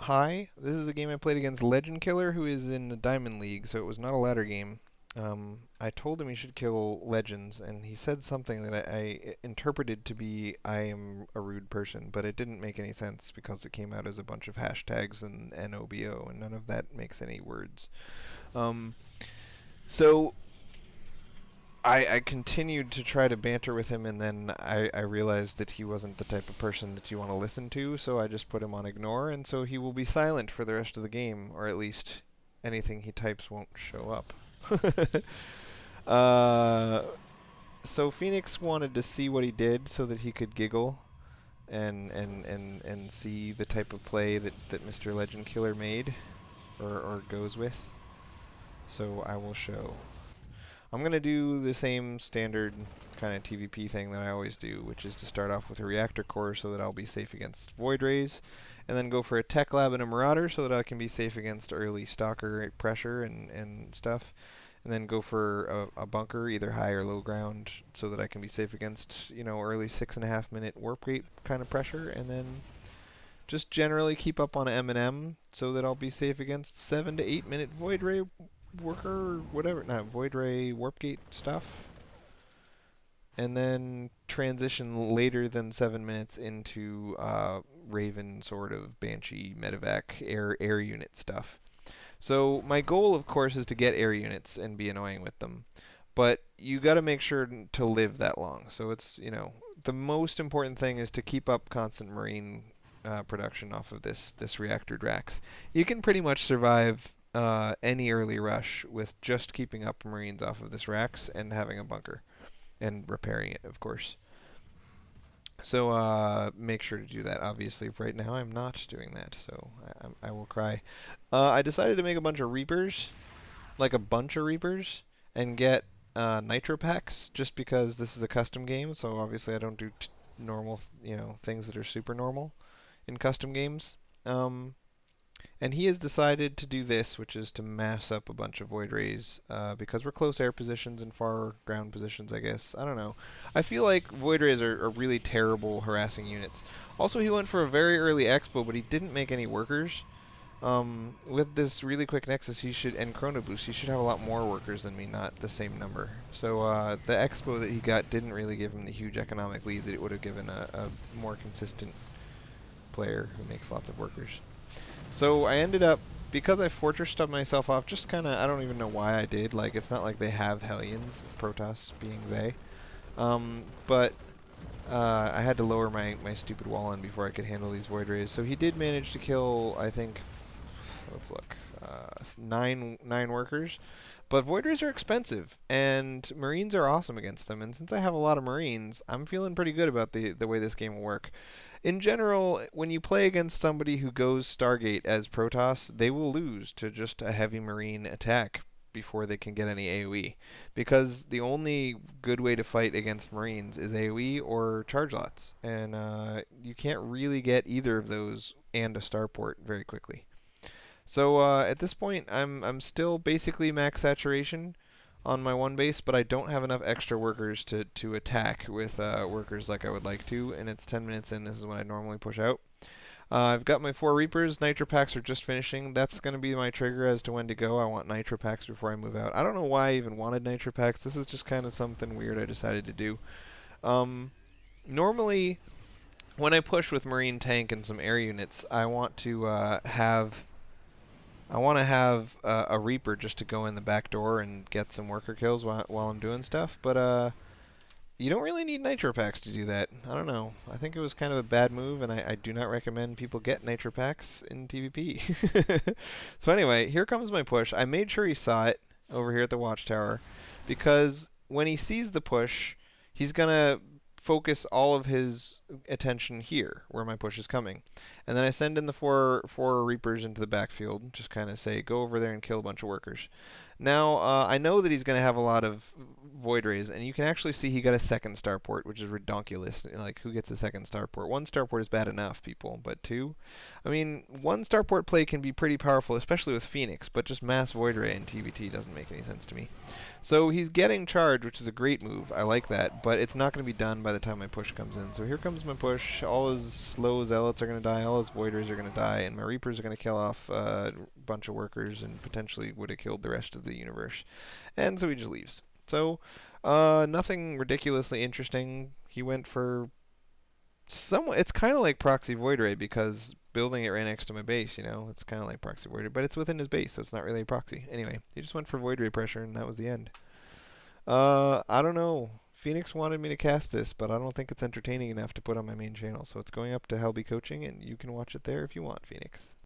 Hi, this is a game I played against Legend Killer, who is in the Diamond League, so it was not a ladder game. I told him he should kill legends, and he said something that I interpreted to be I am a rude person, but it didn't make any sense because it came out as a bunch of hashtags and NOBO, and none of that makes any words. Um, so I continued to try to banter with him, and then I realized that he wasn't the type of person that you want to listen to, so I just put him on ignore, and so he will be silent for the rest of the game, or at least anything he types won't show up. uh, so Phoenix wanted to see what he did so that he could giggle and see the type of play that Mr. Legend Killer made or goes with. So I will show. I'm going to do the same standard kind of TvP thing that I always do, which is to start off with a reactor core so that I'll be safe against void rays, and then go for a tech lab and a marauder so that I can be safe against early stalker pressure and stuff, and then go for a bunker, either high or low ground, so that I can be safe against, you know, early 6.5 minute warp gate kind of pressure, and then just generally keep up on M&M so that I'll be safe against 7 to 8 minute void ray worker, whatever, not void ray warp gate stuff, and then transition later than 7 minutes into Raven sort of Banshee medevac air unit stuff. So my goal, of course, is to get air units and be annoying with them, but you got to make sure to live that long. So it's, you know, the most important thing is to keep up constant marine production off of this reactor Drax. You can pretty much survive any early rush with just keeping up marines off of this Rax and having a bunker and repairing it, of course. So make sure to do that. Obviously, right now I'm not doing that, so I will cry. I decided to make a bunch of Reapers, like a bunch of Reapers, and get Nitro packs just because this is a custom game. So obviously I don't do normal, you know, things that are super normal in custom games. And he has decided to do this, which is to mass up a bunch of void rays because we're close air positions and far ground positions, I guess. I don't know. I feel like void rays are really terrible harassing units. Also, he went for a very early expo, but he didn't make any workers. With this really quick nexus, he should, and chrono boost, he should have a lot more workers than me, not the same number. So the expo that he got didn't really give him the huge economic lead that it would have given a more consistent player who makes lots of workers. So I ended up, because I fortressed myself off, just kind of, I don't even know why I did. Like, it's not like they have Hellions, Protoss being they. But I had to lower my stupid wall in before I could handle these void rays. So he did manage to kill, I think, let's look, nine workers. But void rays are expensive, and marines are awesome against them. And since I have a lot of marines, I'm feeling pretty good about the way this game will work. In general, when you play against somebody who goes Stargate as Protoss, they will lose to just a heavy marine attack before they can get any AoE. Because the only good way to fight against marines is AoE or charge lots. And you can't really get either of those and a starport very quickly. So at this point, I'm still basically max saturation on my one base, but I don't have enough extra workers to attack with workers like I would like to, and it's 10 minutes in. This is when I normally push out. I've got my 4 Reapers. Nitro packs are just finishing. That's going to be my trigger as to when to go. I want Nitro packs before I move out. I don't know why I even wanted Nitro packs. This is just kind of something weird I decided to do. Normally, when I push with Marine Tank and some air units, I want to have a Reaper just to go in the back door and get some worker kills while I'm doing stuff, but you don't really need Nitro packs to do that. I don't know. I think it was kind of a bad move, and I do not recommend people get Nitro packs in TvP. So anyway, here comes my push. I made sure he saw it over here at the watchtower, because when he sees the push, he's going to focus all of his attention here, where my push is coming. And then I send in the four Reapers into the backfield, just kind of say, go over there and kill a bunch of workers. Now, I know that he's going to have a lot of Void Rays, and you can actually see he got a second starport, which is redonkulous. Like, who gets a second starport? One starport is bad enough, people, but two? I mean, one starport play can be pretty powerful, especially with Phoenix, but just mass Void Ray in TvT doesn't make any sense to me. So he's getting charged, which is a great move. I like that, but it's not going to be done by the time my push comes in. So here comes my push. All his slow zealots are going to die. All his Void Rays are going to die, and my Reapers are going to kill off a bunch of workers and potentially would have killed the rest of the universe. And so he just leaves. So nothing ridiculously interesting. He went for somewhat. It's kind of like Proxy Void Ray because building it right next to my base, you know, it's kind of like Proxy Void Ray, but it's within his base, so it's not really a proxy. Anyway, he just went for Void Ray pressure, and that was the end. I don't know. Phoenix wanted me to cast this, but I don't think it's entertaining enough to put on my main channel, so it's going up to Helby Coaching, and you can watch it there if you want, Phoenix.